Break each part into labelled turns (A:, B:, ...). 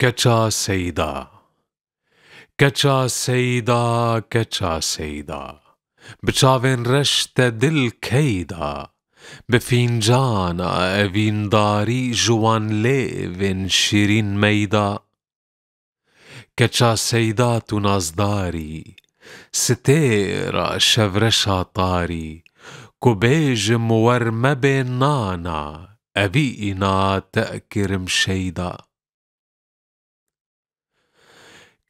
A: کچا سیدا کچا سیدا کچا سیدا بچاوین رشت دل کیدا بفینجان اوینداری جوان لیوین شیرین میدا کچا سیدا تو نازداری ستیرا شورشا طاری كوبيج مورمة بينانا أبينا تأكرم شيدا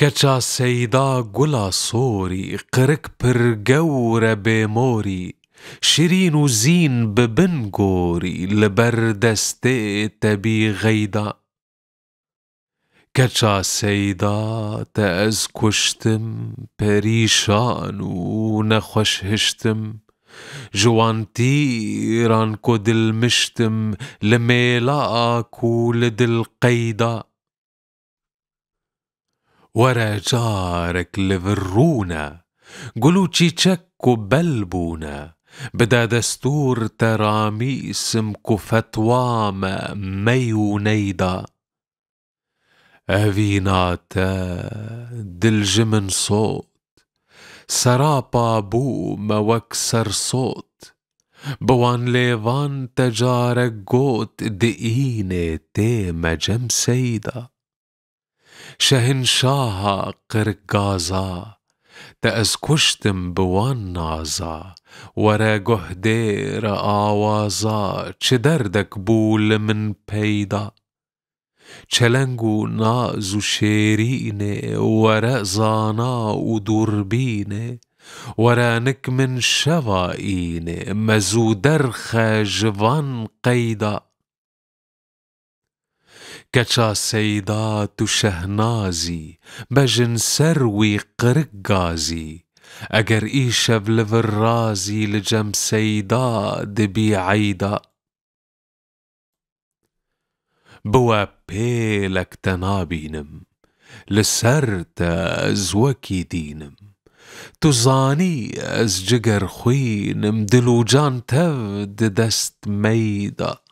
A: كچا سيدا قلا صوري قرك برقورة بموري شيرين وزين ببنقوري لبردستي تبي غيدا كچا سيدا تأز كشتم بريشان ونخوش هشتم جوانتيران كودل مشتم لميلاك ولدل قيدا ورا جارك لفرونا قولو تشيتشك وبلبونا بدا دستور تراميسم كفتوام ميونيدا أفيناتا دلجمن صوت سرابا بو موكسر صوت بوان ليفان تجارك قوت دقينة تيمة جم سيدا شهنشاها قرقازا تأزكشتم بوان نازا ورا قهدير آوازا چدردك بول من بيدا چلنگو ناز و شیرینه ورا زانا و دوربینه ورا نک من شوائینه مزودرخ جوان قیدا کچا سیدا تو شهنازی بجن سروی قرقازی اگر ایشب لفرازی لجم سیدا دبی عیدا بوا بيلك تنابينم لسرت ازوكي دينم تزاني از جگر خوينم دلو جان تفد دست ميدا